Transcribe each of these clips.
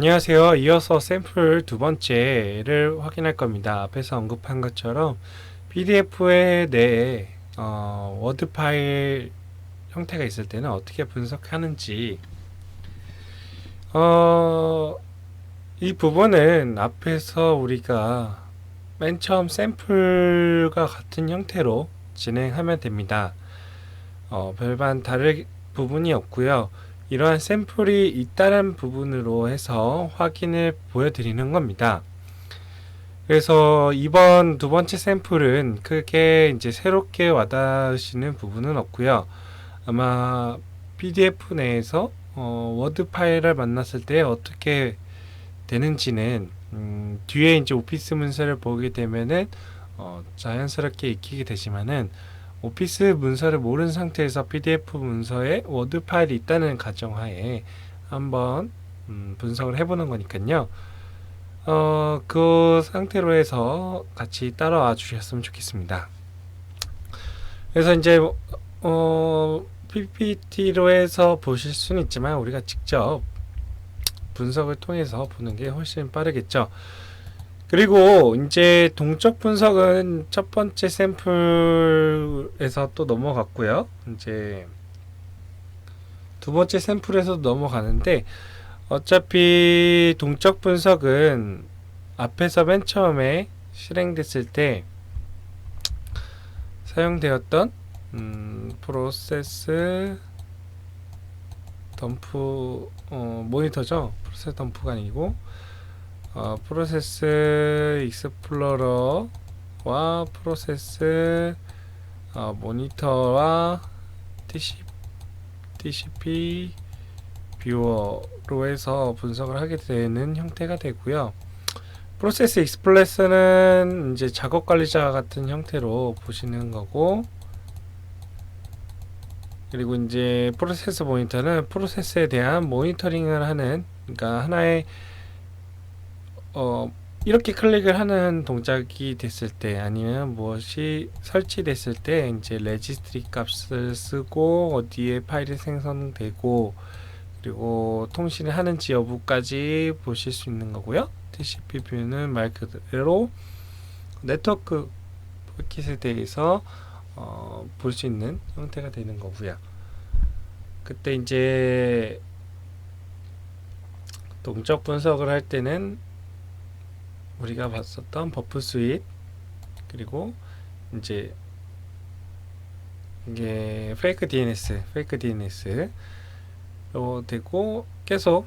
안녕하세요. 이어서 샘플 두 번째를 확인할 겁니다. 앞에서 언급한 것처럼 PDF에 내에 워드 파일 형태가 있을 때는 어떻게 분석하는지 어, 이 부분은 앞에서 우리가 맨 처음 샘플과 같은 형태로 진행하면 됩니다. 별반 다를 부분이 없고요. 이러한 샘플이 있다는 부분으로 해서 확인을 보여드리는 겁니다. 그래서 이번 두 번째 샘플은 크게 이제 새롭게 와닿으시는 부분은 없고요. 아마 PDF 내에서 워드 파일을 만났을 때 어떻게 되는지는 뒤에 이제 오피스 문서를 보게 되면은 자연스럽게 익히게 되지만은 오피스 문서를 모르는 상태에서 PDF 문서에 워드 파일이 있다는 가정하에 한번 분석을 해보는 거니까요. 그 상태로 해서 같이 따라와 주셨으면 좋겠습니다. 그래서 이제 PPT로 해서 보실 수는 있지만 우리가 직접 분석을 통해서 보는 게 훨씬 빠르겠죠. 그리고 이제 동적 분석은 첫 번째 샘플에서 또 넘어갔고요. 이제 두 번째 샘플에서 넘어가는데 어차피 동적 분석은 앞에서 맨 처음에 실행됐을 때 사용되었던 프로세스 덤프 모니터죠. 프로세스 덤프가 아니고 프로세스 익스플로러와 프로세스 모니터와 TCP 뷰어로 해서 분석을 하게 되는 형태가 되고요. 프로세스 익스플레스는 이제 작업 관리자 같은 형태로 보시는 거고, 그리고 이제 프로세스 모니터는 프로세스에 대한 모니터링을 하는, 그러니까 하나의 이렇게 클릭을 하는 동작이 됐을 때 아니면 무엇이 설치됐을 때 이제 레지스트리 값을 쓰고 어디에 파일이 생성되고 그리고 통신을 하는지 여부까지 보실 수 있는 거고요. TCP 뷰는 말 그대로 네트워크 포켓에 대해서 볼 수 있는 형태가 되는 거고요. 그때 이제 동적 분석을 할 때는 우리가 봤었던 버프 스윗 그리고 이제 이게 페이크 DNS로 되고 계속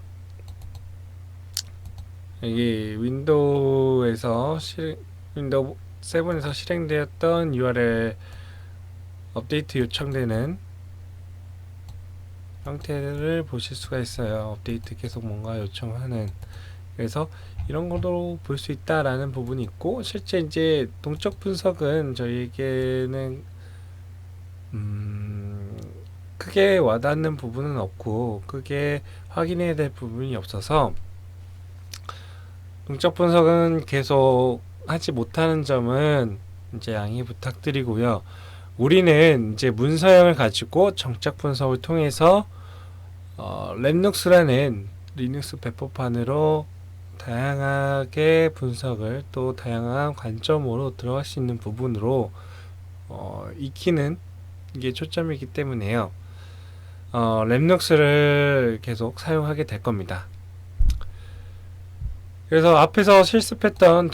여기 윈도우 7에서 실행되었던 URL 업데이트 요청되는 형태를 보실 수가 있어요. 업데이트 계속 뭔가 요청하는. 그래서 이런 걸로 볼 수 있다라는 부분이 있고, 실제 이제 동적 분석은 저희에게는 크게 와닿는 부분은 없고 크게 확인해야 될 부분이 없어서 동적 분석은 계속 하지 못하는 점은 이제 양해 부탁드리고요. 우리는 이제 문서형을 가지고 정착 분석을 통해서 랩눅스라는 리눅스 배포판으로 다양하게 분석을 또 다양한 관점으로 들어갈 수 있는 부분으로 익히는 게 초점이기 때문에요. 랩눅스를 계속 사용하게 될 겁니다. 그래서 앞에서 실습했던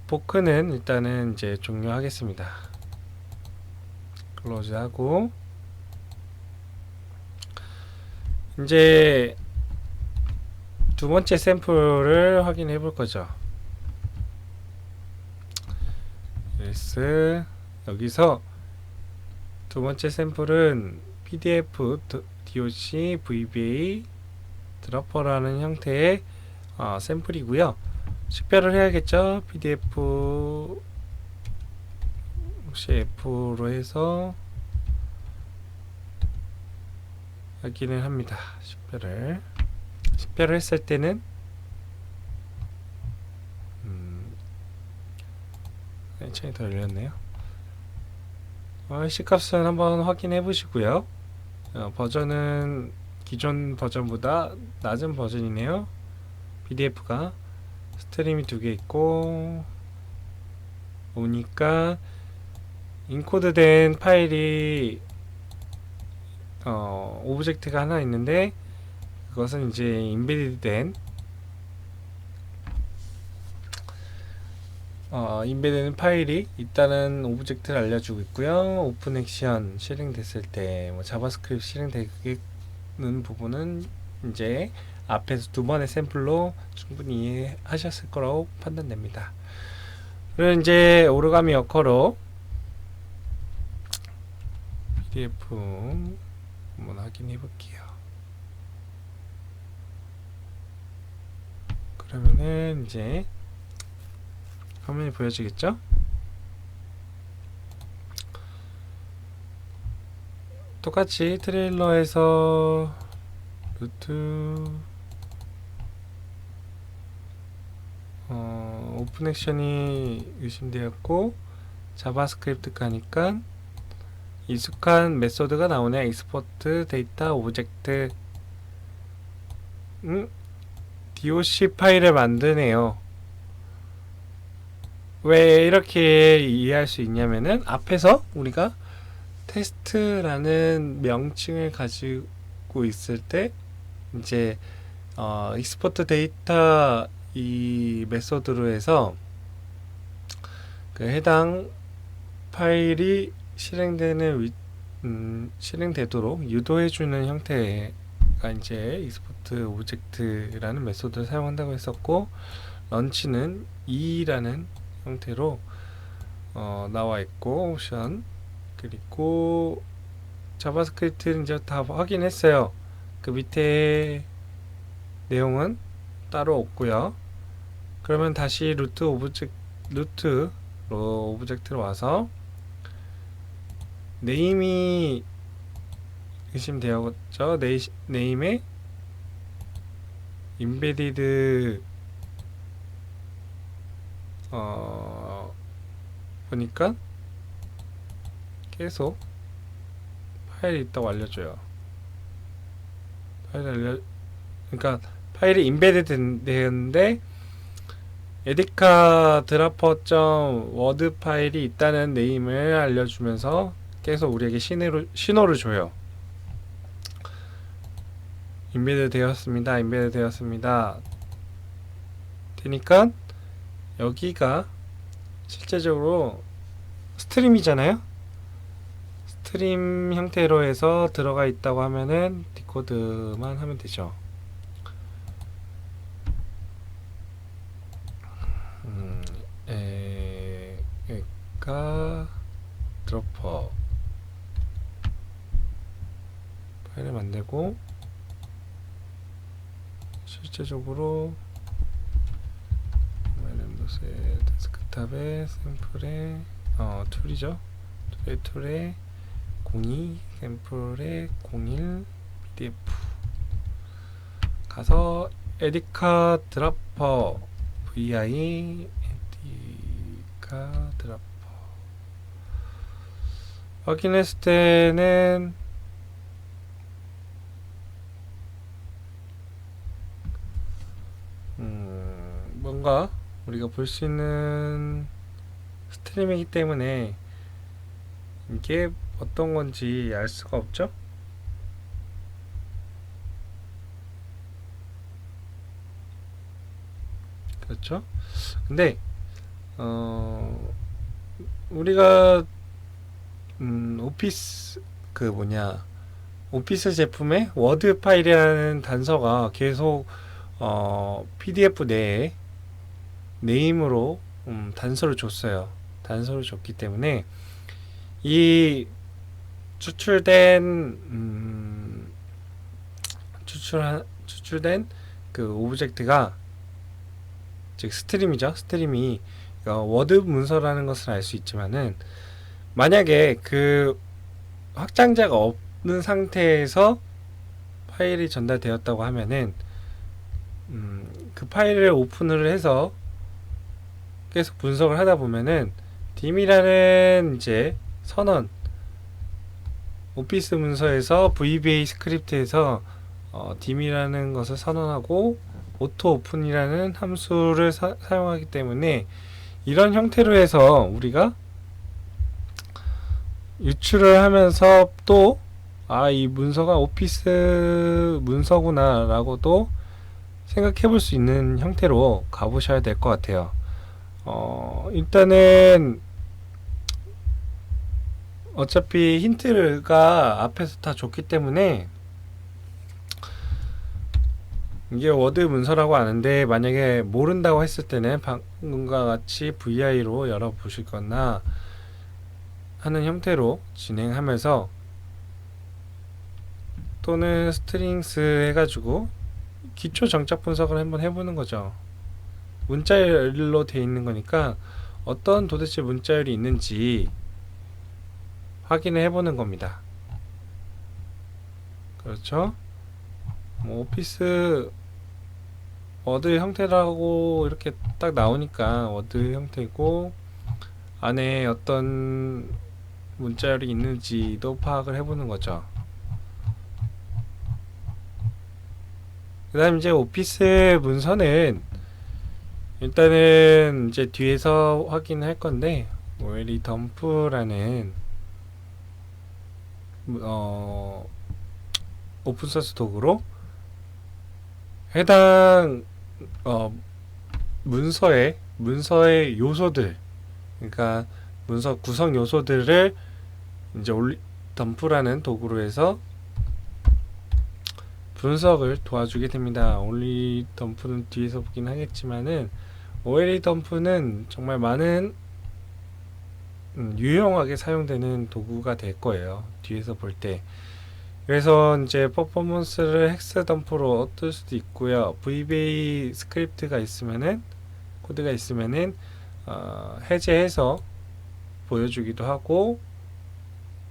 보크는 일단은 이제 종료하겠습니다. 클로즈하고 이제 두 번째 샘플을 확인해 볼 거죠. 여기서 두 번째 샘플은 PDF, DOC, VBA, 드러퍼라는 형태의 샘플이고요. 식별을 해야겠죠. PDF 혹시 F로 해서 확인을 합니다. 식별을 했을 때는 창이 더 열렸네요. C값은 한번 확인해 보시고요. 버전은 기존 버전보다 낮은 버전이네요. PDF가 스트림이 두 개 있고 오니까 인코드된 파일이 오브젝트가 하나 있는데 그것은 이제 인베디드된 인베디드 파일이 있다는 오브젝트를 알려주고 있고요. 오픈 액션 실행됐을 때 뭐 자바스크립트 실행되는 부분은 이제 앞에서 두 번의 샘플로 충분히 이해하셨을 거라고 판단됩니다. 그리고 이제 오르가미 워커로 PDF 한번 확인해 볼게요. 그러면은 이제 화면이 보여지겠죠? 똑같이 트레일러에서 루트 오픈 액션이 의심되었고 자바스크립트 가니까 익숙한 메소드가 나오네. 익스포트 데이터 오브젝트 DOC 파일을 만드네요. 왜 이렇게 이해할 수 있냐면은 앞에서 우리가 테스트라는 명칭을 가지고 있을 때 이제 익스포트 데이터 이 메소드로 해서 그 해당 파일이 실행되도록 유도해주는 형태가 이제 익스포트 오브젝트라는 메소드를 사용한다고 했었고 런치는 E라는 형태로 나와 있고 옵션 그리고 자바스크립트는 이제 다 확인했어요. 그 밑에 내용은 따로 없고요. 그러면 다시 루트로 오브젝트로 와서 네임이 의심되었죠. 네임에 인베디드 보니까 계속 파일이 있다고 알려줘요. 그러니까 파일이 인베디드 되는데 에디카 드라퍼.워드 파일이 있다는 네임을 알려주면서 계속 우리에게 신호를 줘요. 인베드 되었습니다. 되니까 여기가 실제적으로 스트림이잖아요. 스트림 형태로 해서 들어가 있다고 하면은 디코드만 하면 되죠. 에디카 드로퍼 파일을 만들고 실제적으로 데스크탑에 샘플에 툴이죠. 툴에 02 샘플에 01 PDF 가서 에디카 드라퍼 vi 에디카 드라퍼 확인했을 때는 뭔가 우리가 볼 수 있는 스트림이기 때문에 이게 어떤 건지 알 수가 없죠? 그렇죠? 근데 우리가 오피스 제품에 워드 파일이라는 단서가 계속 PDF 내에 네임으로 단서를 줬어요. 단서를 줬기 때문에 이 추출된 그 오브젝트가 즉 스트림이죠. 스트림이 워드 문서라는 것을 알 수 있지만은 만약에 그 확장자가 없는 상태에서 파일이 전달되었다고 하면은 그 파일을 오픈을 해서 계속 분석을 하다 보면은 dim이라는 이제 선언 오피스 문서에서 VBA 스크립트에서 dim이라는 것을 선언하고 오토 오픈이라는 함수를 사용하기 때문에 이런 형태로 해서 우리가 유출을 하면서 또 이 문서가 오피스 문서구나 라고도 생각해 볼 수 있는 형태로 가보셔야 될 것 같아요. 일단은 어차피 힌트가 앞에서 다 줬기 때문에 이게 워드 문서라고 아는데, 만약에 모른다고 했을 때는 방금과 같이 VI로 열어보시거나 하는 형태로 진행하면서, 또는 스트링스 해가지고 기초 정착 분석을 한번 해보는 거죠. 문자열로 되어 있는 거니까 어떤 도대체 문자열이 있는지 확인을 해보는 겁니다. 그렇죠? 뭐 오피스 워드 형태라고 이렇게 딱 나오니까 워드 형태고, 안에 어떤 문자열이 있는지도 파악을 해보는 거죠. 그 다음 이제 오피스 문서는 일단은 이제 뒤에서 확인할 건데, OLE 덤프라는 오픈소스 도구로 해당 문서의 요소들, 그러니까 문서 구성 요소들을 이제 덤프라는 도구로 해서 분석을 도와주게 됩니다. 올리 덤프는 뒤에서 보긴 하겠지만은, OLE 덤프는 정말 많은 유용하게 사용되는 도구가 될 거예요, 뒤에서 볼 때. 그래서 이제 퍼포먼스를 헥스 덤프로 뜰 수도 있고요. VBA 스크립트가 있으면은, 코드가 있으면은 해제해서 보여주기도 하고,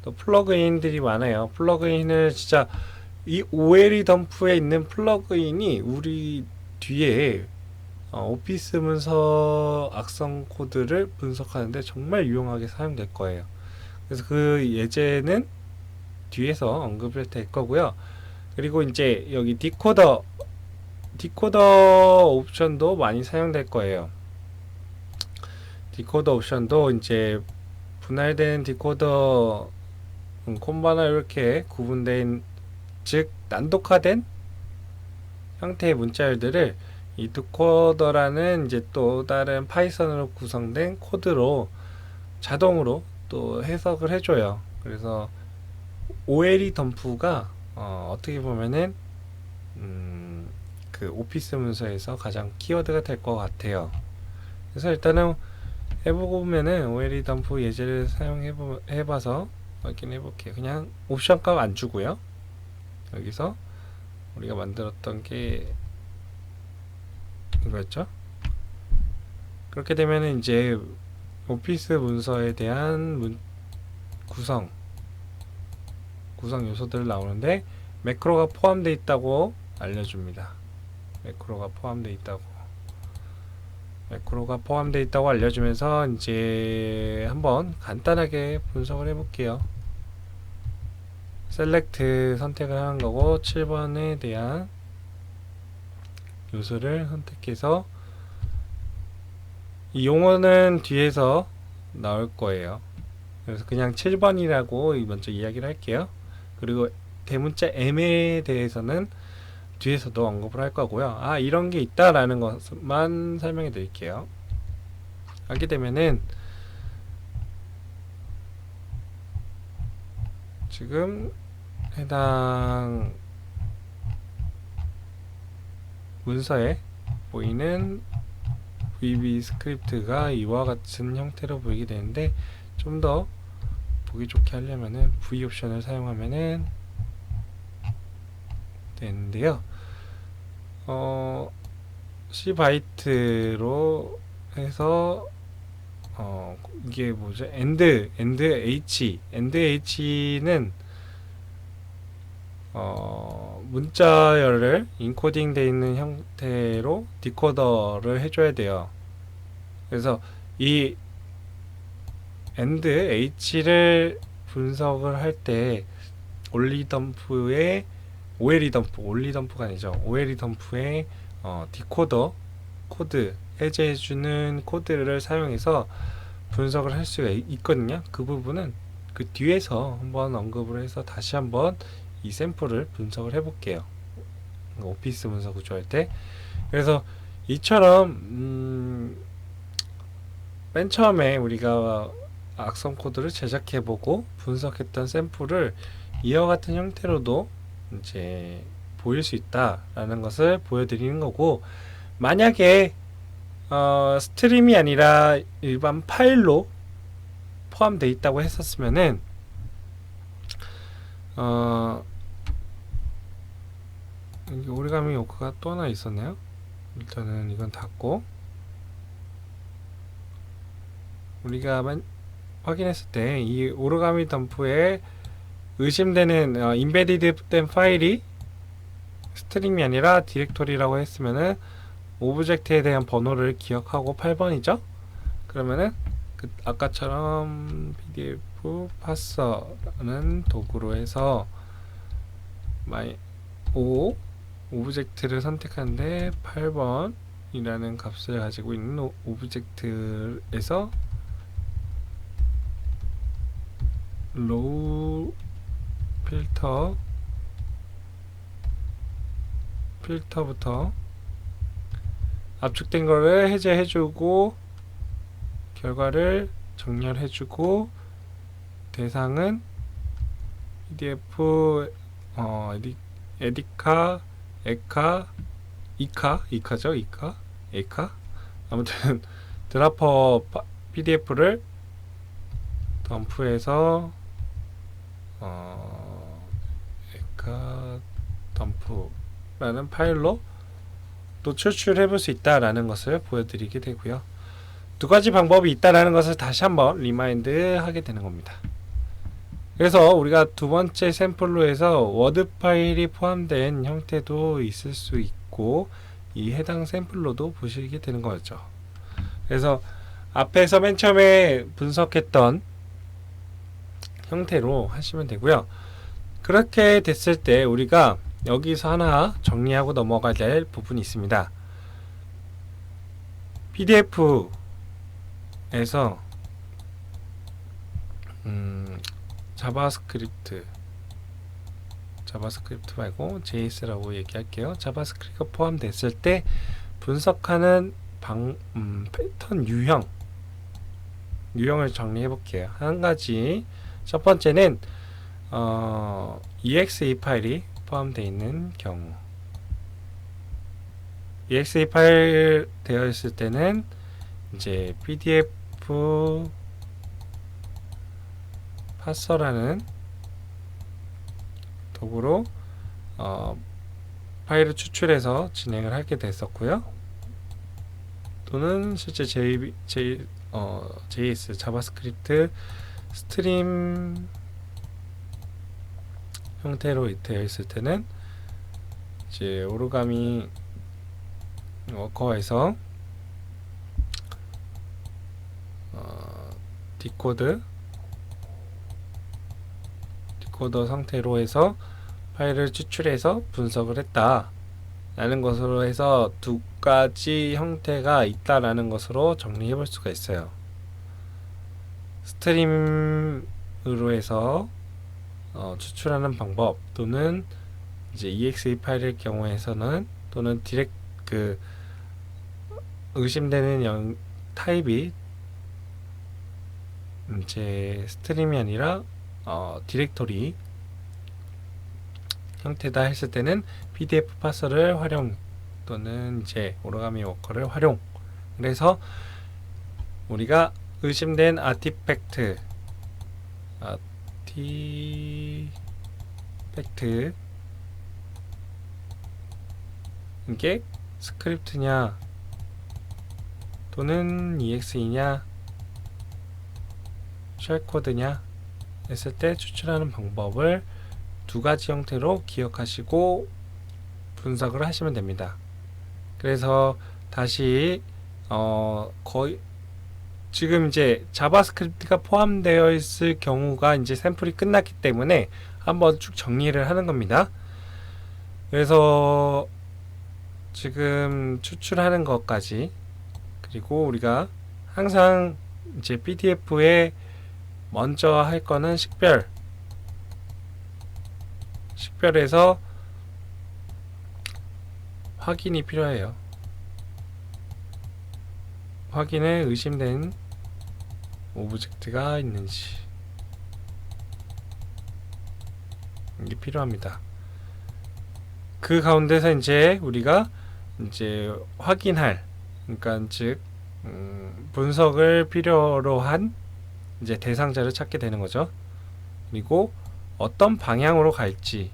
또 플러그인들이 많아요. 플러그인을 진짜 이 OLE 덤프에 있는 플러그인이 우리 뒤에 오피스 문서 악성 코드를 분석하는데 정말 유용하게 사용될 거예요. 그래서 그 예제는 뒤에서 언급을 될 거고요. 그리고 이제 여기 디코더 옵션도 많이 사용될 거예요. 디코더 옵션도 이제 분할된 디코더 콤바나 이렇게 구분된, 즉 난독화된 형태의 문자열들을 이 디코더라는 이제 또 다른 파이썬으로 구성된 코드로 자동으로 또 해석을 해줘요. 그래서 OLE 덤프가 어떻게 보면은 그 오피스 문서에서 가장 키워드가 될 것 같아요. 그래서 일단은 해보면은 OLE 덤프 예제를 사용해봐서 확인해 볼게요. 그냥 옵션 값 안 주고요. 여기서 우리가 만들었던 게 이거였죠. 그렇게 되면은 이제 오피스 문서에 대한 구성 요소들 나오는데, 매크로가 포함되어 있다고 알려줍니다. 매크로가 포함되어 있다고 알려주면서 이제 한번 간단하게 분석을 해볼게요. 셀렉트 선택을 하는 거고, 7번에 대한 요소를 선택해서, 이 용어는 뒤에서 나올 거예요. 그래서 그냥 7번이라고 먼저 이야기를 할게요. 그리고 대문자 M에 대해서는 뒤에서도 언급을 할 거고요. 이런 게 있다라는 것만 설명해 드릴게요. 하게 되면은 지금 해당 문서에 보이는 VB 스크립트가 이와 같은 형태로 보이게 되는데, 좀 더 보기 좋게 하려면은 V 옵션을 사용하면은 되는데요. C 바이트로 해서 이게 뭐죠? end h는 문자열을 인코딩 되어 있는 형태로 디코더를 해줘야 돼요. 그래서 이 end h를 분석을 할 때 올리 덤프의 OLE 덤프가 아니죠. OLE 덤프의 디코더 코드 해제해주는 코드를 사용해서 분석을 할 수가 있거든요. 그 부분은 그 뒤에서 한번 언급을 해서 다시 한번 이 샘플을 분석을 해볼게요. 오피스 문서 구조할 때. 그래서 이처럼 맨 처음에 우리가 악성 코드를 제작해보고 분석했던 샘플을 이와 같은 형태로도 이제 보일 수 있다라는 것을 보여드리는 거고, 만약에 스트림이 아니라 일반 파일로 포함되어 있다고 했었으면은 여기 오리가미 요크가 또 하나 있었네요. 일단은 이건 닫고, 우리가 확인했을 때 이 오리가미 덤프에 의심되는 인베디드 된 파일이 스트림이 아니라 디렉토리라고 했으면은 오브젝트에 대한 번호를 기억하고 8번이죠. 그러면은 아까처럼 pdf 파서라는 도구로 해서 오브젝트를 선택하는데 8번이라는 값을 가지고 있는 오브젝트에서 로우 필터부터 압축된 거를 해제해주고 결과를 정렬해주고 대상은 pdf 에디카 이카죠. 에카 아무튼 드라퍼 pdf를 덤프해서 에카 덤프라는 파일로 또 추출해 볼 수 있다라는 것을 보여드리게 되고요. 두 가지 방법이 있다라는 것을 다시 한번 리마인드 하게 되는 겁니다. 그래서 우리가 두 번째 샘플로 해서 워드 파일이 포함된 형태도 있을 수 있고 이 해당 샘플로도 보시게 되는 거죠. 그래서 앞에서 맨 처음에 분석했던 형태로 하시면 되고요. 그렇게 됐을 때 우리가 여기서 하나 정리하고 넘어가야 될 부분이 있습니다. PDF에서 자바스크립트 말고 JS라고 얘기할게요. 자바스크립트가 포함됐을 때 분석하는 패턴 유형을 정리해 볼게요. 한 가지, 첫 번째는 exe 파일이 포함되어 있는 경우, exe 파일 되어 있을 때는 이제 pdf 파서라는 도구로 파일을 추출해서 진행을 하게 됐었고요. 또는 실제 JS 자바스크립트 스트림 형태로 되어 있을 때는 이제 오르가미 워커에서 디코더 상태로 해서 파일을 추출해서 분석을 했다 라는 것으로 해서 두 가지 형태가 있다라는 것으로 정리해 볼 수가 있어요. 스트림으로 해서 추출하는 방법, 또는 이제 exe 파일일 경우에서는, 또는 의심되는 타입이 이제 스트림이 아니라 디렉토리 형태다 했을 때는 pdf 파서를 활용, 또는 이제 오르가미 워커를 활용. 그래서 우리가 의심된 아티팩트 이게 스크립트냐 또는 exe냐 쉘코드냐 했을 때 추출하는 방법을 두 가지 형태로 기억하시고 분석을 하시면 됩니다. 그래서 다시 거의 지금 이제 자바스크립트가 포함되어 있을 경우가 이제 샘플이 끝났기 때문에 한번 쭉 정리를 하는 겁니다. 그래서 지금 추출하는 것까지, 그리고 우리가 항상 이제 PDF에 먼저 할 거는 식별에서 확인이 필요해요. 확인에 의심된 오브젝트가 있는지, 이게 필요합니다. 그 가운데서 이제 우리가 이제 확인할, 그러니까 즉 분석을 필요로 한 이제 대상자를 찾게 되는 거죠. 그리고 어떤 방향으로 갈지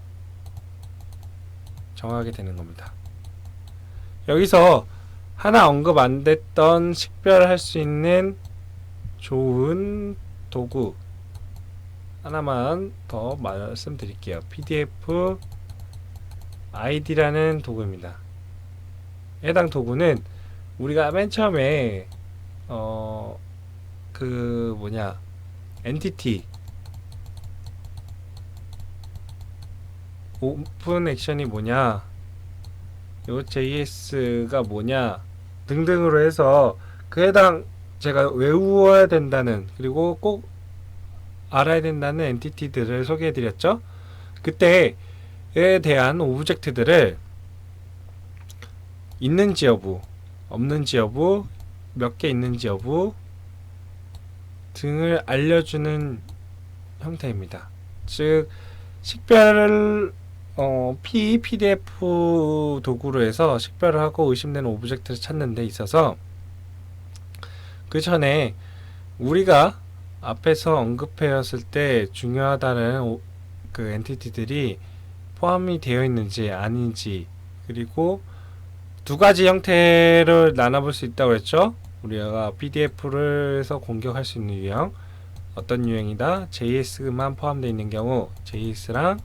정하게 되는 겁니다. 여기서 하나 언급 안 됐던 식별할 수 있는 좋은 도구 하나만 더 말씀드릴게요. PDF ID라는 도구입니다. 해당 도구는 우리가 맨 처음에 엔티티 오픈 액션이 뭐냐, 요 JS가 뭐냐 등등으로 해서 그 해당 제가 외워야 된다는, 그리고 꼭 알아야 된다는 엔티티들을 소개해 드렸죠. 그때에 대한 오브젝트들을 있는지 여부, 없는지 여부, 몇 개 있는지 여부 등을 알려주는 형태입니다. 즉 식별을 PDF 도구로 해서 식별을 하고 의심되는 오브젝트를 찾는 데 있어서 그 전에 우리가 앞에서 언급해왔을 때 중요하다는 그 엔티티들이 포함이 되어 있는지 아닌지, 그리고 두 가지 형태를 나눠볼 수 있다고 했죠. 우리가 PDF를 해서 공격할 수 있는 유형, 어떤 유형이다, JS만 포함되어 있는 경우 JS랑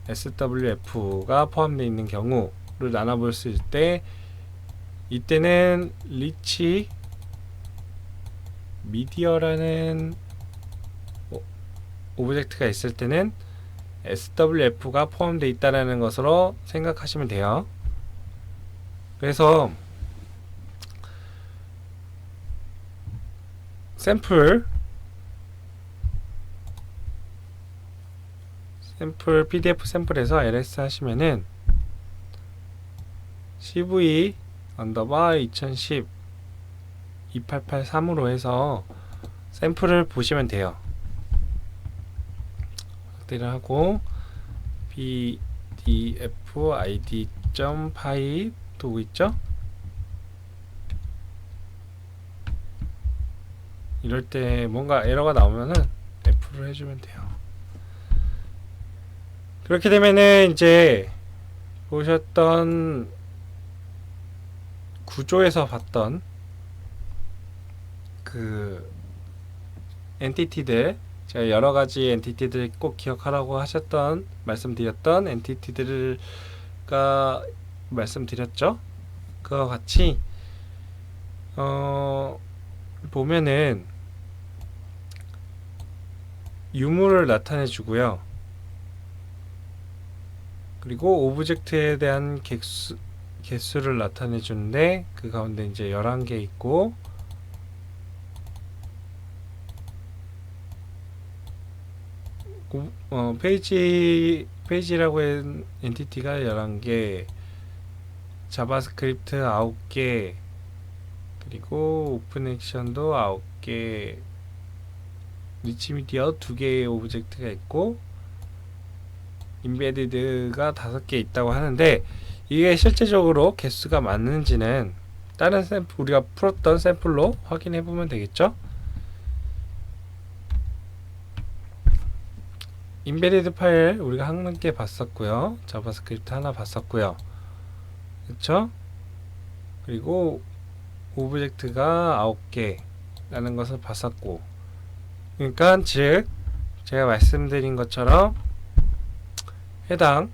SWF가 포함되어 있는 경우를 나눠볼 수 있을 때, 이때는 리치 미디어라는 오브젝트가 있을 때는 SWF가 포함되어 있다는 것으로 생각하시면 돼요. 그래서 PDF 샘플에서 ls 하시면은 cv 언더바 2010 2883으로 해서 샘플을 보시면 돼요. 확대를 하고 pdf id.py 도구 있죠? 이럴 때 뭔가 에러가 나오면은 F를 해주면 돼요. 그렇게 되면은 이제 보셨던 구조에서 봤던 그 엔티티들, 제가 여러 가지 엔티티들 꼭 기억하라고 하셨던, 말씀드렸던 엔티티들과 말씀드렸죠. 그와 같이 보면은 유무를 나타내 주고요. 그리고 오브젝트에 대한 개수를 나타내 주는데, 그 가운데 이제 11개 있고, 페이지라고 한 엔티티가 11개, 자바스크립트 9개, 그리고 오픈 액션도 9개, 리치 미디어 2개의 오브젝트가 있고, 인베디드가 5개 있다고 하는데, 이게 실제적으로 개수가 맞는지는 다른 샘플, 우리가 풀었던 샘플로 확인해 보면 되겠죠. 인베디드 파일 우리가 한 개 봤었고요. 자바스크립트 하나 봤었고요. 그쵸? 그리고 오브젝트가 9개 라는 것을 봤었고, 그러니까 즉 제가 말씀드린 것처럼 해당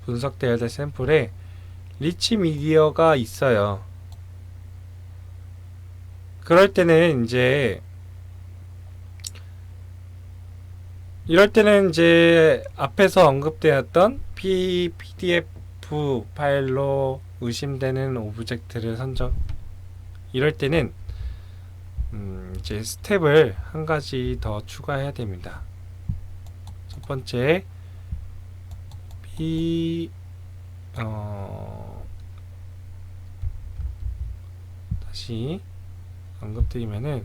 분석되어야 될 샘플에 리치 미디어가 있어요. 그럴 때는 이제 이럴 때는 이제 앞에서 언급되었던 PDF 파일로 의심되는 오브젝트를 선정. 이럴 때는 이제 스텝을 한 가지 더 추가해야 됩니다. 첫 번째, 다시 언급드리면은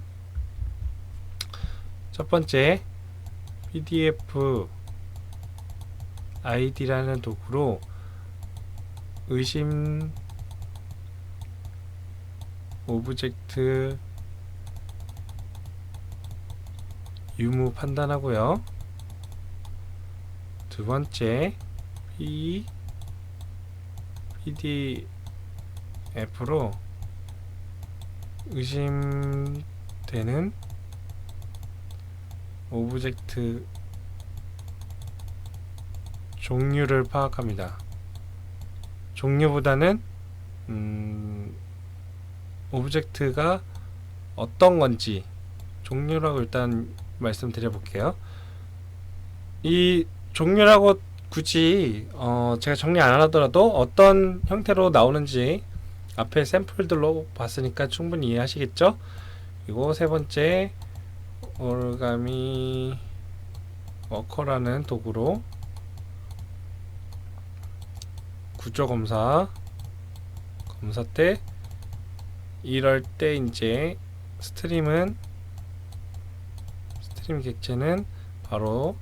첫 번째 PDF ID라는 도구로 의심 오브젝트 유무 판단하고요. 두 번째 PDF로 의심되는 오브젝트 종류를 파악합니다. 종류보다는 오브젝트가 어떤 건지 종류라고 일단 말씀드려 볼게요. 이 종류라고 굳이 제가 정리 안 하더라도 어떤 형태로 나오는지 앞에 샘플들로 봤으니까 충분히 이해하시겠죠? 그리고 세 번째, 오르가미 워커라는 도구로 구조 검사 때 이럴 때 이제 스트림 객체는 바로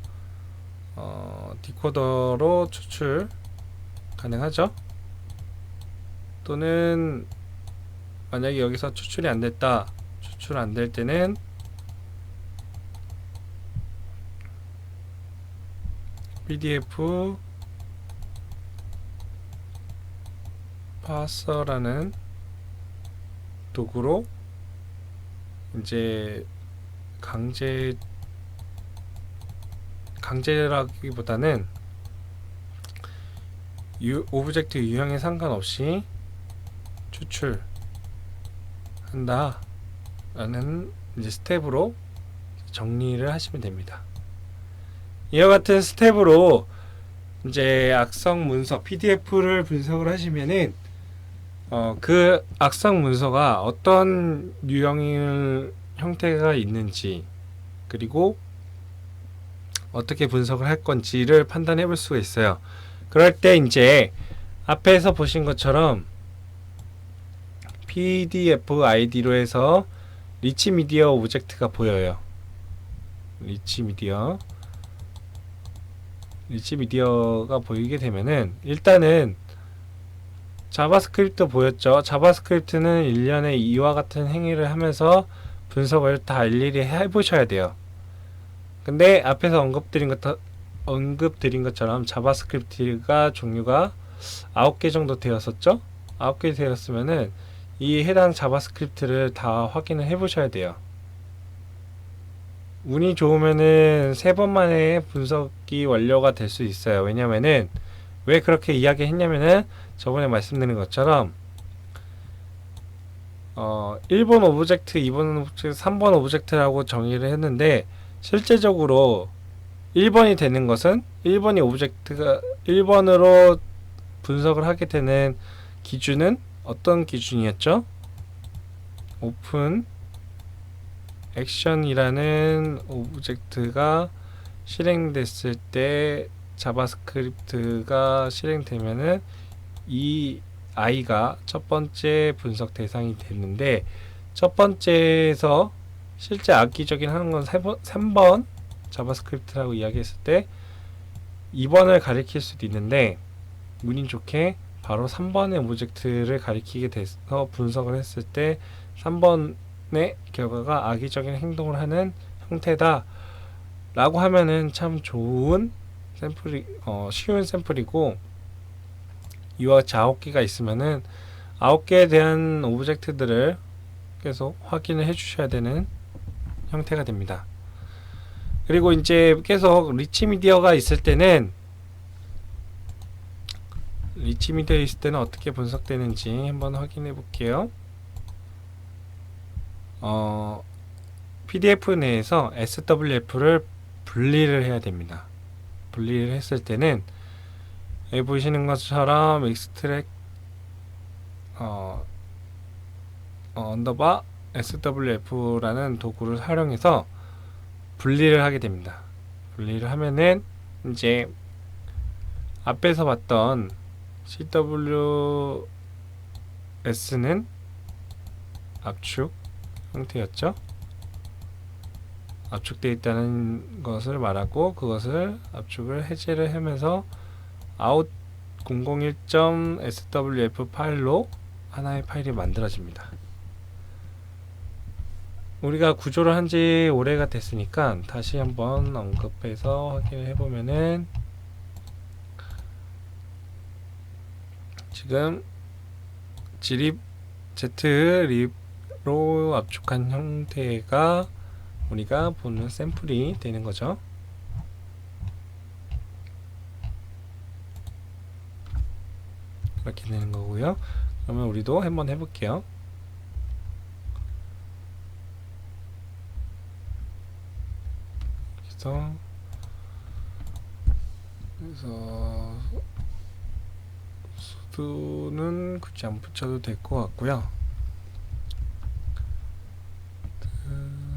디코더로 추출 가능하죠. 또는 만약에 여기서 추출이 안 됐다, 추출 안 될 때는 PDF 파서라는 도구로 이제 강제라기보다는 오브젝트 유형에 상관없이 추출한다 라는 이제 스텝으로 정리를 하시면 됩니다. 이와 같은 스텝으로 이제 악성 문서 PDF를 분석을 하시면은 그 악성 문서가 어떤 유형 형태가 있는지, 그리고 어떻게 분석을 할 건지를 판단해 볼 수가 있어요. 그럴 때 이제 앞에서 보신 것처럼 PDF ID로 해서 리치 미디어 오브젝트가 보여요. 리치 미디어가 보이게 되면은 일단은 자바스크립트 보였죠. 자바스크립트는 일련의 이와 같은 행위를 하면서 분석을 다 일일이 해보셔야 돼요. 근데 앞에서 언급드린 것처럼 자바스크립트가 종류가 9개 정도 되었었죠. 9개 되었으면은 이 해당 자바스크립트를 다 확인을 해보셔야 돼요. 운이 좋으면은 3번 만에 분석이 완료가 될 수 있어요. 왜냐면은 왜 그렇게 이야기했냐면은 저번에 말씀드린 것처럼 1번 오브젝트, 2번 오브젝트, 3번 오브젝트라고 정의를 했는데 실제적으로 1번이 되는 것은 1번으로 분석을 하게 되는 기준은 어떤 기준이었죠? 오픈 액션이라는 오브젝트가 실행됐을 때 자바스크립트가 실행되면은 이 i가 첫 번째 분석 대상이 됐는데, 첫 번째에서 실제 악의적인 하는 건 3번 자바스크립트라고 이야기했을 때 2번을 가리킬 수도 있는데, 운이 좋게 바로 3번의 오브젝트를 가리키게 돼서 분석을 했을 때 3번의 결과가 악의적인 행동을 하는 형태다 라고 하면은 참 좋은 쉬운 샘플이고, 이와 같이 9개가 있으면은 9개에 대한 오브젝트들을 계속 확인을 해 주셔야 되는 형태가 됩니다. 그리고 이제 계속 리치 미디어가 있을 때는 어떻게 분석되는지 한번 확인해 볼게요. PDF 내에서 SWF를 분리를 해야 됩니다. 분리를 했을 때는 여기 보시는 것처럼 extract 언더바 swf라는 도구를 활용해서 분리를 하게 됩니다. 분리를 하면은 이제 앞에서 봤던 CWS는 압축 형태였죠. 압축되어 있다는 것을 말하고 그것을 압축을 해제를 하면서 out 001.swf 파일로 하나의 파일이 만들어집니다. 우리가 구조를 한지 오래가 됐으니까 다시 한번 언급해서 확인을 해보면은 지금 zlib zlib로 압축한 형태가 우리가 보는 샘플이 되는 거죠. 그렇게 되는 거고요. 그러면 우리도 한번 해볼게요. 그래서 수두는 굳이 안 붙여도 될 것 같고요.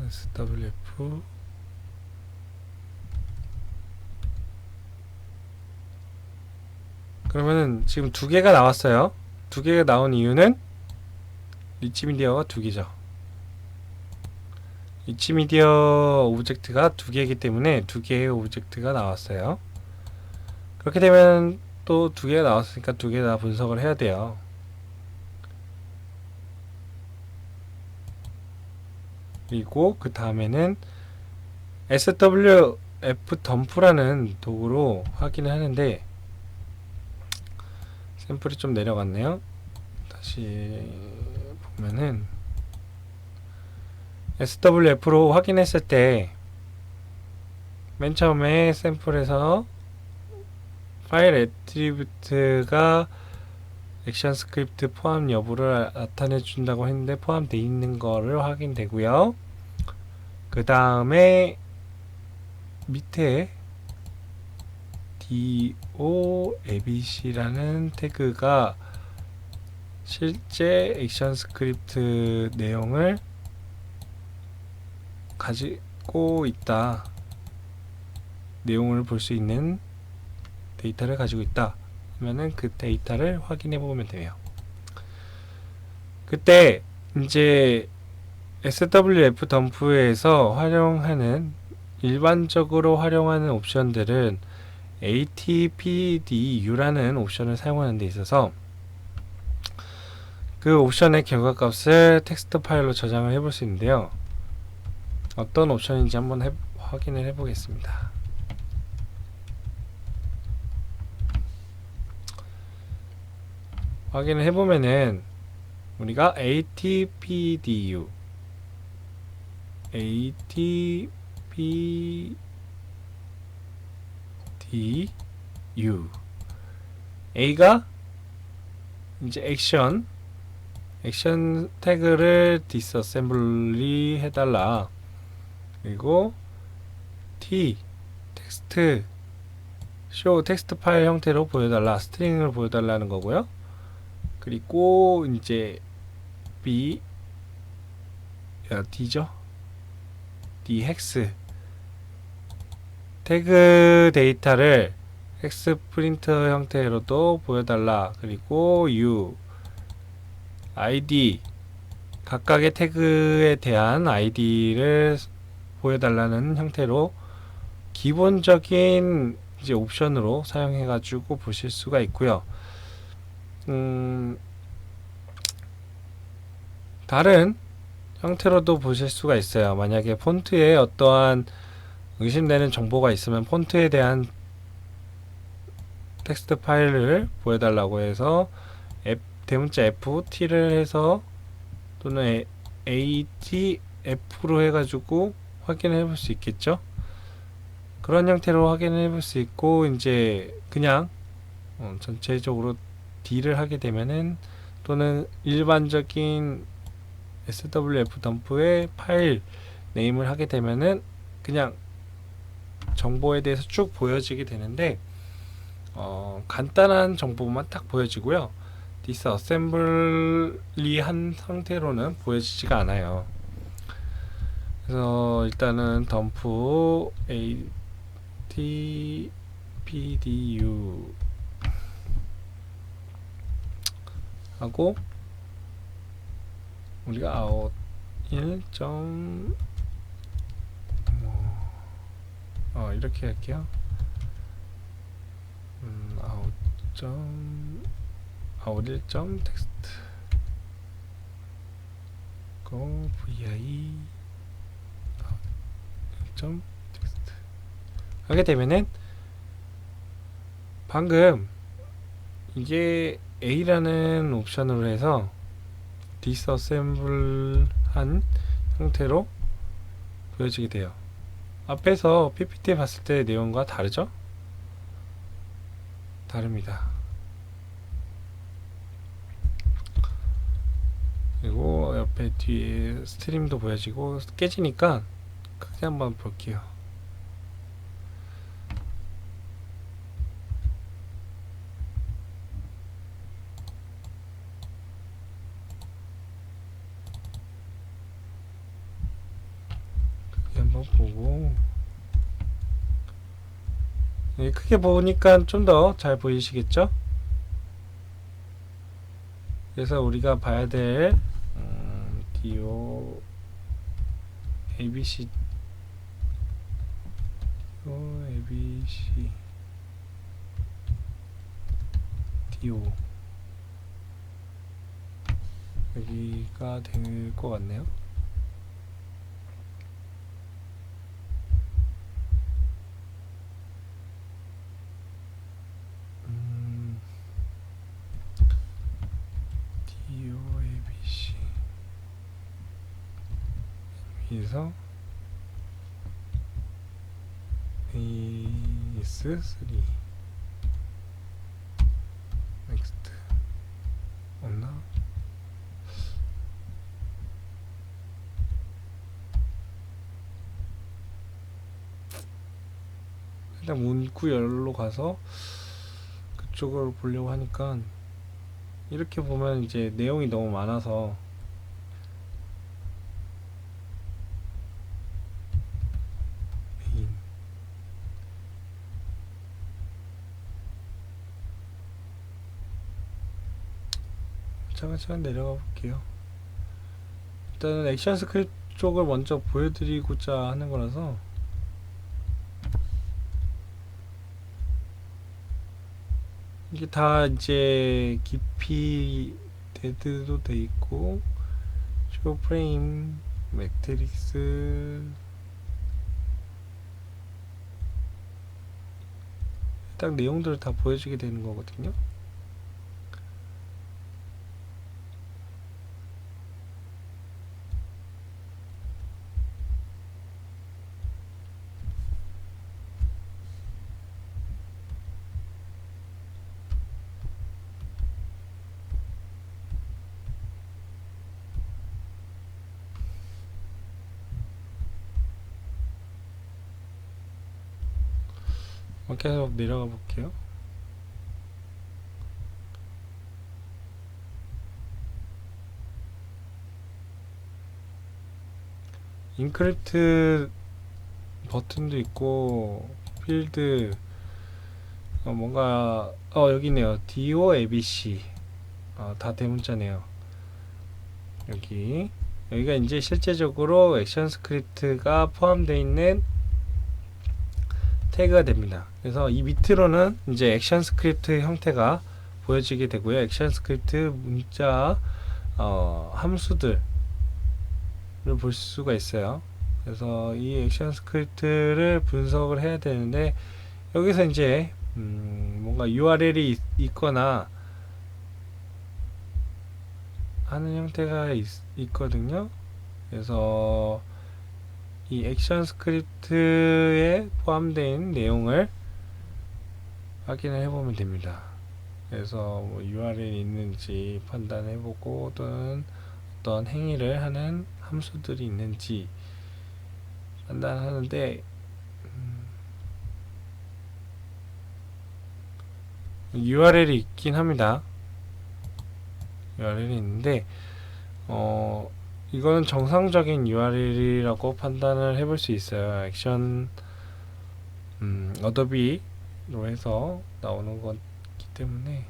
SWF 그러면은 지금 두 개가 나왔어요. 두 개가 나온 이유는 리치 미디어가 두 개죠. 리치 미디어 오브젝트가 두 개이기 때문에 두 개의 오브젝트가 나왔어요. 그렇게 되면 또 두 개가 나왔으니까 두 개 다 분석을 해야 돼요. 그리고 그 다음에는 swf 덤프라는 도구로 확인을 하는데 샘플이 좀 내려갔네요. 다시 보면은 swf로 확인했을 때 맨 처음에 샘플에서 파일 애트리뷰트가 액션 스크립트 포함 여부를 나타내 준다고 했는데 포함되어 있는 거를 확인되고요. 그 다음에 밑에 DOABC라는 태그가 실제 액션 스크립트 내용을 가지고 있다. 내용을 볼 수 있는 데이터를 가지고 있다. 하면은 그 데이터를 확인해 보면 돼요. 그때 이제 swf 덤프에서 활용하는 일반적으로 활용하는 옵션들은 atpdu라는 옵션을 사용하는 데 있어서 그 옵션의 결과값을 텍스트 파일로 저장을 해볼 수 있는데요. 어떤 옵션인지 한번 확인을 해보겠습니다. 확인을 해보면은 우리가 atpdu A가 이제 액션 태그를 디스어셈블리 해달라. 그리고 T 텍스트 쇼 텍스트 파일 형태로 보여달라. 스트링을 보여달라는 거고요. 그리고 이제 B D죠. D 헥스 태그 데이터를 헥스 프린터 형태로도 보여달라. 그리고 U ID 각각의 태그에 대한 ID를 보여달라는 형태로 기본적인 이제 옵션으로 사용해 가지고 보실 수가 있고요. 다른 형태로도 보실 수가 있어요. 만약에 폰트에 어떠한 의심되는 정보가 있으면 폰트에 대한 텍스트 파일을 보여달라고 해서 대문자 F, T를 해서 또는 ATF로 해가지고 확인을 해볼 수 있겠죠. 그런 형태로 확인을 해볼 수 있고 이제 그냥 전체적으로 D를 하게 되면은 또는 일반적인 swf 덤프의 파일 네임을 하게 되면은 그냥 정보에 대해서 쭉 보여지게 되는데 간단한 정보만 딱 보여지고요. 디스어셈블리한 상태로는 보여지지가 않아요. 그래서 일단은 덤프 atpdu 하고 우리가 out 1. 이렇게 할게요. out 1. 텍스트 고 vi 텍스트 하게 되면은 방금 이게 A라는 옵션으로 해서 디스어셈블한 형태로 보여지게 돼요. 앞에서 PPT 봤을 때 내용과 다르죠? 다릅니다. 그리고 옆에 뒤에 스트림도 보여지고 깨지니까 크게 한번 볼게요. 크게 한번 보고 크게 보니까 좀 더 잘 보이시겠죠? 그래서 우리가 봐야 될 do abc abc do 여기가 될 것 같네요. do abc 여기서 is3 next 없나? 일단 문구열로 가서 그쪽을 보려고 하니까 이렇게 보면 이제 내용이 너무 많아서 차근차근 내려가 볼게요. 일단은 액션 스크립트 쪽을 먼저 보여드리고자 하는 거라서 이게 다 이제 깊이 데드도 돼 있고 쇼 프레임 매트릭스 딱 내용들을 다 보여주게 되는 거거든요. 계속 내려가 볼게요. 인크립트 버튼도 있고 필드 뭔가 여기 있네요. DOABC 다 대문자네요. 여기가 이제 실제적으로 액션 스크립트가 포함되어 있는 태그가 됩니다. 그래서 이 밑으로는 이제 액션 스크립트 형태가 보여지게 되고요. 액션 스크립트 문자 함수들을 볼 수가 있어요. 그래서 이 액션 스크립트를 분석을 해야 되는데 여기서 이제 뭔가 URL이 있거나 하는 형태가 있거든요. 그래서 이 액션 스크립트에 포함된 내용을 확인을 해보면 됩니다. 그래서 뭐 URL이 있는지 판단해보고 또는 어떤 행위를 하는 함수들이 있는지 판단하는데 URL이 있긴 합니다. URL이 있는데 이거는 정상적인 URL이라고 판단을 해볼 수 있어요. 액션 어도비로 해서 나오는 거기 때문에.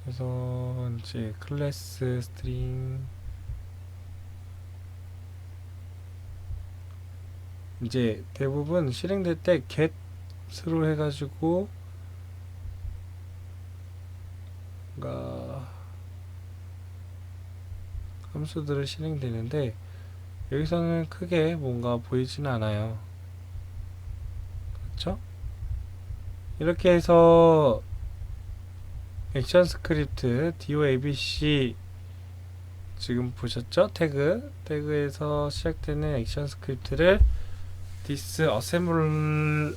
그래서 이제 클래스 스트링 이제 대부분 실행될 때 get으로 해가지고 뭔가 함수들을 실행되는데 여기서는 크게 뭔가 보이지는 않아요. 그렇죠? 이렇게 해서 액션 스크립트 DOABC 지금 보셨죠? 태그에서 시작되는 액션 스크립트를 디스어셈블한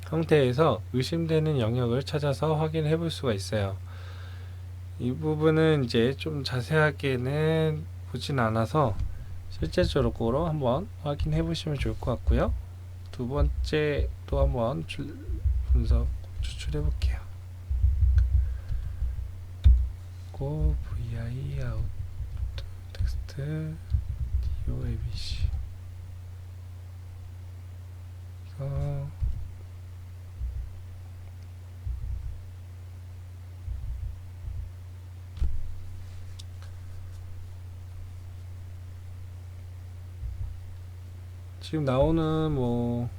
형태에서 의심되는 영역을 찾아서 확인해 볼 수가 있어요. 이 부분은 이제 좀 자세하게는 보진 않아서 실제적으로 한번 확인해 보시면 좋을 것 같고요. 두 번째 또 한번 분석 추출해 볼게요. vi out 텍스트 DOABC 지금 나오는 뭐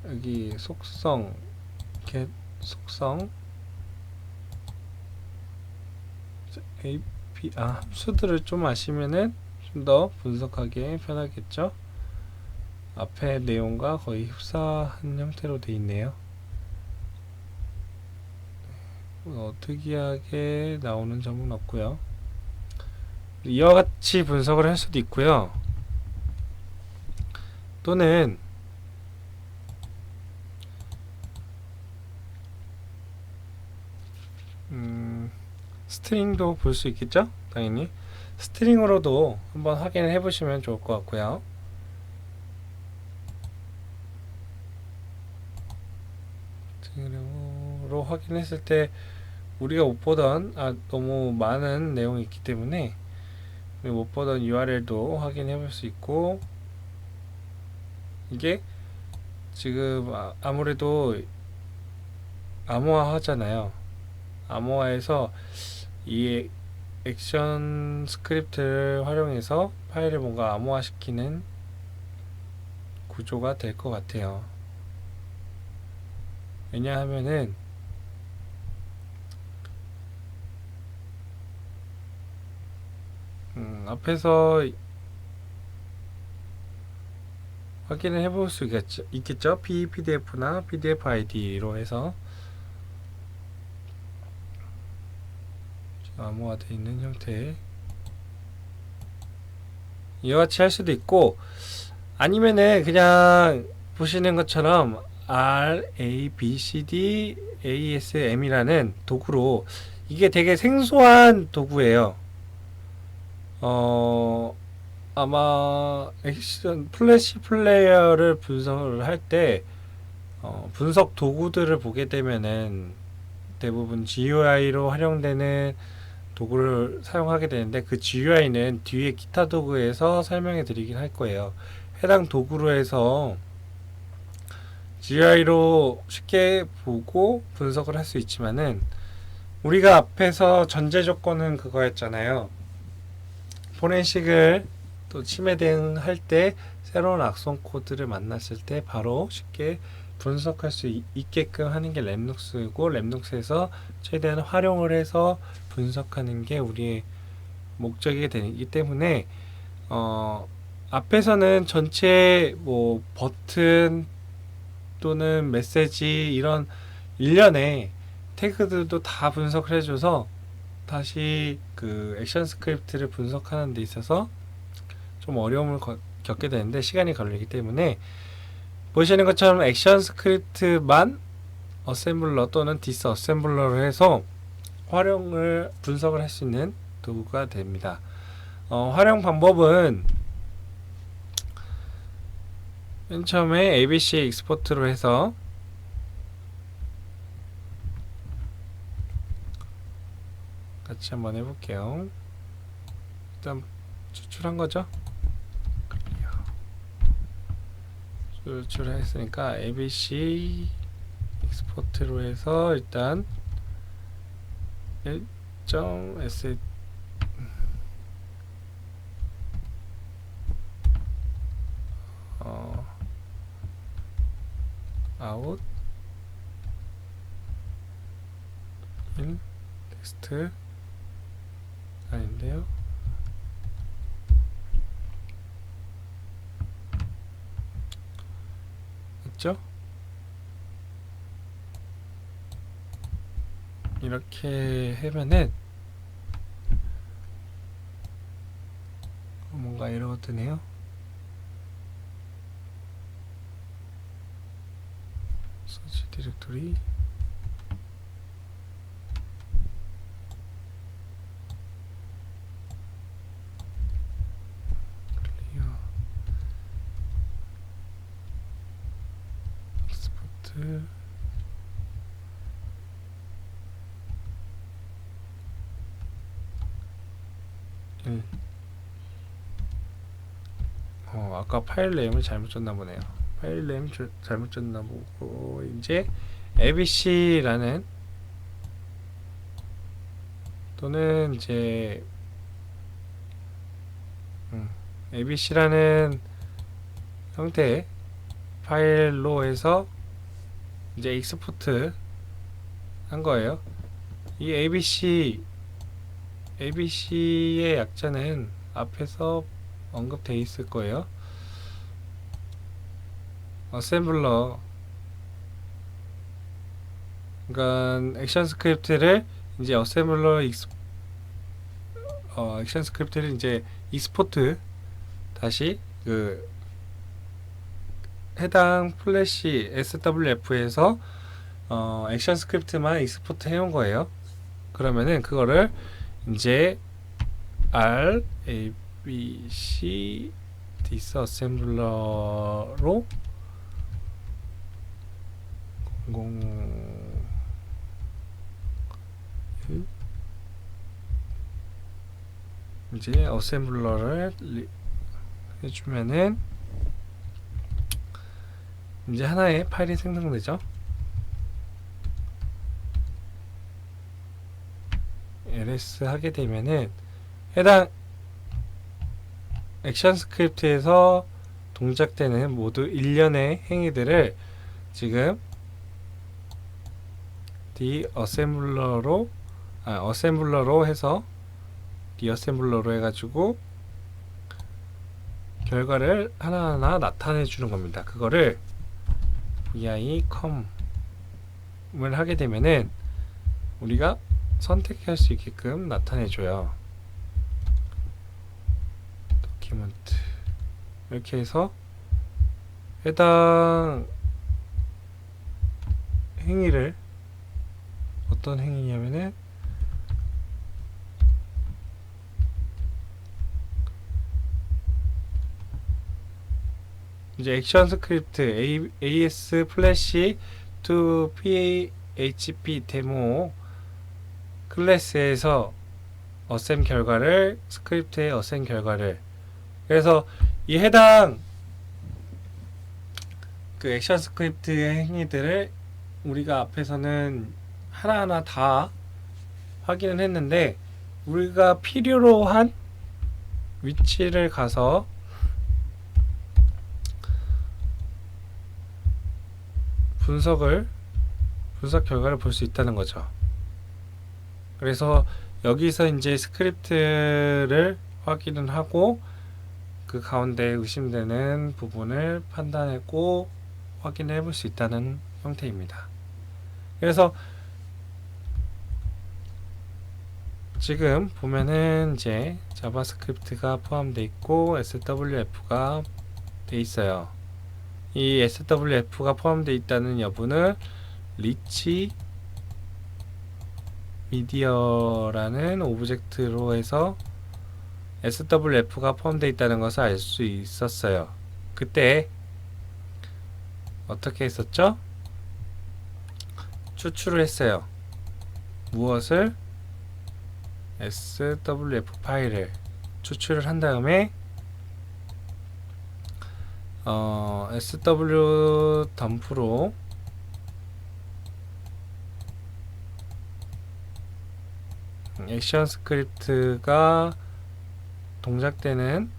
여기 속성 get 속성 함수들을 좀 아시면은 좀 더 분석하기 편하겠죠. 앞에 내용과 거의 흡사한 형태로 되어 있네요. 특이하게 나오는 점은 없고요. 이와 같이 분석을 할 수도 있고요. 또는 스트링도 볼 수 있겠죠? 당연히 스트링으로도 한번 확인을 해보시면 좋을 것 같고요. 스트링으로 확인했을 때 우리가 못 보던 너무 많은 내용이 있기 때문에 못 보던 URL도 확인해 볼 수 있고, 이게 지금 아무래도 암호화 하잖아요. 암호화에서 이 액션 스크립트를 활용해서 파일을 뭔가 암호화 시키는 구조가 될 것 같아요. 왜냐하면은 앞에서 확인을 해볼 수 있겠죠? PDF나 PDF ID로 해서 암호화되어 있는 형태 이와 같이 할 수도 있고, 아니면은 그냥 보시는 것처럼 RABCDASM이라는 도구로, 이게 되게 생소한 도구예요. 아마 액션 플래시 플레이어를 분석을 할 때 분석 도구들을 보게 되면은 대부분 GUI로 활용되는 도구를 사용하게 되는데, 그 GUI는 뒤에 기타 도구에서 설명해 드리긴 할 거예요. 해당 도구로 해서 GUI로 쉽게 보고 분석을 할 수 있지만은, 우리가 앞에서 전제 조건은 그거였잖아요. 포렌식을 또 침해 대응할 때 새로운 악성 코드를 만났을 때 바로 쉽게 분석할 수 있게끔 하는 게 랩눅스고, 랩눅스에서 최대한 활용을 해서 분석하는 게 우리의 목적이 되기 때문에 앞에서는 전체 뭐 버튼 또는 메시지 이런 일련의 태그들도 다 분석을 해줘서 다시 그 액션 스크립트를 분석하는 데 있어서 좀 어려움을 겪게 되는데 시간이 걸리기 때문에, 보시는 것처럼 액션 스크립트만 어셈블러 또는 디스어셈블러로 해서 분석을 할 수 있는 도구가 됩니다. 활용 방법은 맨 처음에 ABC 익스포트로 해서 같이 한번 해볼게요. 일단 추출한 거죠? 추출했으니까 ABC 익스포트로 해서 일단 1.s 아웃 인 텍스트 아닌데요. 맞죠? 이렇게 하면은 뭔가 이러고 뜨네요. 서치 디렉토리 클리어 익스포트 아까 파일 네임을 잘못 줬나 보네요. 파일 네임 잘못 줬나 보고 이제 abc라는 또는 이제 abc라는 형태의 파일로 해서 이제 익스포트 한 거예요. 이 ABC의 약자는 앞에서 언급되어 있을 거예요. 어셈블러, 그러니까 액션 스크립트를 이제 액션 스크립트를 이제 익스포트 다시 그 해당 플래시 SWF에서 액션 스크립트만 익스포트 해온 거예요. 그러면은 그거를 이제 R, A, B, C 디스어셈블러로 0 이제 어셈블러를 해주면은 이제 하나의 파일이 생성되죠. ls 하게 되면은 해당 액션 스크립트에서 동작되는 모두 일련의 행위들을 지금 어셈블러로 해서 디어셈블러로 해가지고 결과를 하나하나 나타내 주는 겁니다. 그거를 vi com을 하게 되면은 우리가 선택할 수 있게끔 나타내 줘요. 도큐먼트 이렇게 해서 해당 행위를 어떤 행위냐면은 이제 액션 스크립트 as 플래시 to php 데모 클래스에서 어셈 결과를 스크립트의 어셈 결과를 그래서 이 해당 그 액션 스크립트의 행위들을 우리가 앞에서는 하나하나 다 확인을 했는데 우리가 필요로 한 위치를 가서 분석 결과를 볼 수 있다는 거죠. 그래서 여기서 이제 스크립트를 확인을 하고 그 가운데 의심되는 부분을 판단하고 확인해 볼 수 있다는 형태입니다. 그래서 지금 보면은 이제 자바스크립트가 포함되어 있고 SWF가 돼 있어요. 이 SWF가 포함되어 있다는 여부는 리치 미디어라는 오브젝트로 해서 SWF가 포함되어 있다는 것을 알 수 있었어요. 그때 어떻게 했었죠? 추출을 했어요. 무엇을? SWF 파일을 추출을 한 다음에 SW 덤프로 액션 스크립트가 동작되는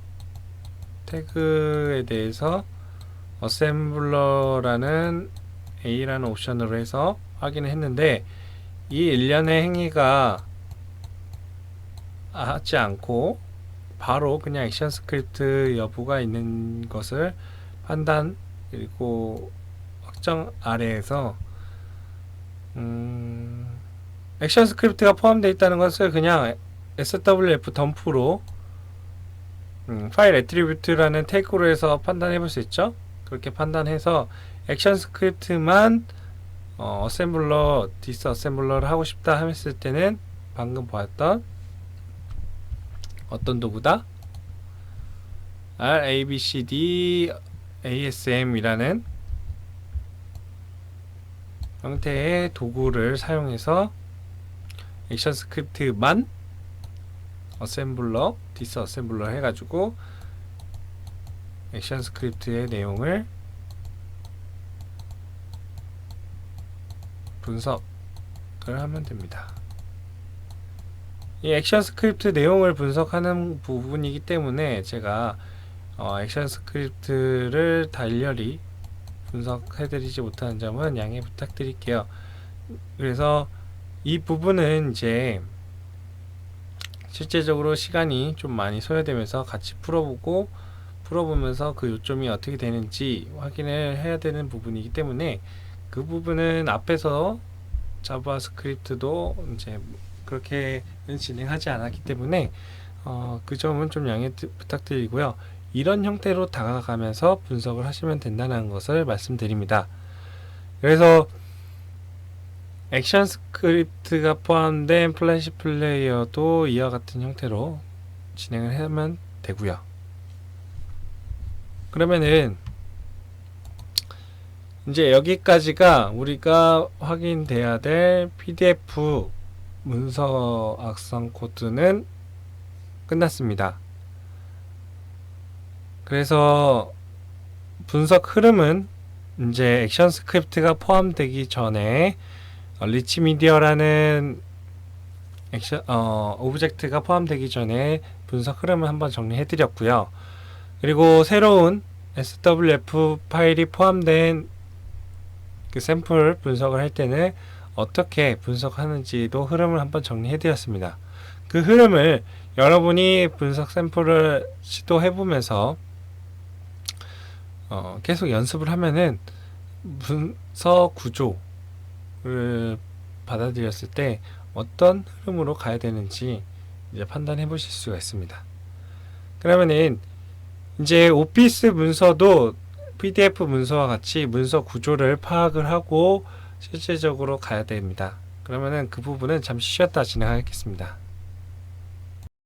태그에 대해서 어셈블러라는 A라는 옵션으로 해서 확인을 했는데 이 일련의 행위가 하지 않고 바로 그냥 액션 스크립트 여부가 있는 것을 판단 그리고 확정 아래에서 액션 스크립트가 포함되어 있다는 것을 그냥 SWF 덤프로 파일 애트리뷰트라는 태그로 해서 판단해 볼 수 있죠. 그렇게 판단해서 액션 스크립트만 어셈블러, 디스어셈블러를 하고 싶다 했을 때는 방금 보았던 어떤 도구다? RABCD ASM이라는 형태의 도구를 사용해서 액션 스크립트만 어셈블러, 디스어셈블러 해가지고 액션 스크립트의 내용을 분석을 하면 됩니다. 이 액션 스크립트 내용을 분석하는 부분이기 때문에 제가 액션 스크립트를 다 일일이 분석해드리지 못하는 점은 양해 부탁드릴게요. 그래서 이 부분은 이제 실제적으로 시간이 좀 많이 소요되면서 같이 풀어보면서 그 요점이 어떻게 되는지 확인을 해야 되는 부분이기 때문에 그 부분은 앞에서 자바스크립트도 이제 그렇게 진행하지 않았기 때문에 그 점은 좀 양해 부탁드리고요. 이런 형태로 다가가면서 분석을 하시면 된다는 것을 말씀드립니다. 그래서 액션 스크립트가 포함된 플래시 플레이어도 이와 같은 형태로 진행을 하면 되고요. 그러면은 이제 여기까지가 우리가 확인돼야 될 PDF 문서 악성 코드는 끝났습니다. 그래서 분석 흐름은 이제 액션 스크립트가 포함되기 전에 리치 미디어라는 오브젝트가 포함되기 전에 분석 흐름을 한번 정리해 드렸고요. 그리고 새로운 SWF 파일이 포함된 그 샘플 분석을 할 때는 어떻게 분석하는지도 흐름을 한번 정리해 드렸습니다. 그 흐름을 여러분이 분석 샘플을 시도해 보면서 계속 연습을 하면은 분석 구조를 받아들였을 때 어떤 흐름으로 가야 되는지 이제 판단해 보실 수가 있습니다. 그러면은 이제 오피스 문서도 PDF 문서와 같이 문서 구조를 파악을 하고 실질적으로 가야 됩니다. 그러면은 그 부분은 잠시 쉬었다 진행하겠습니다.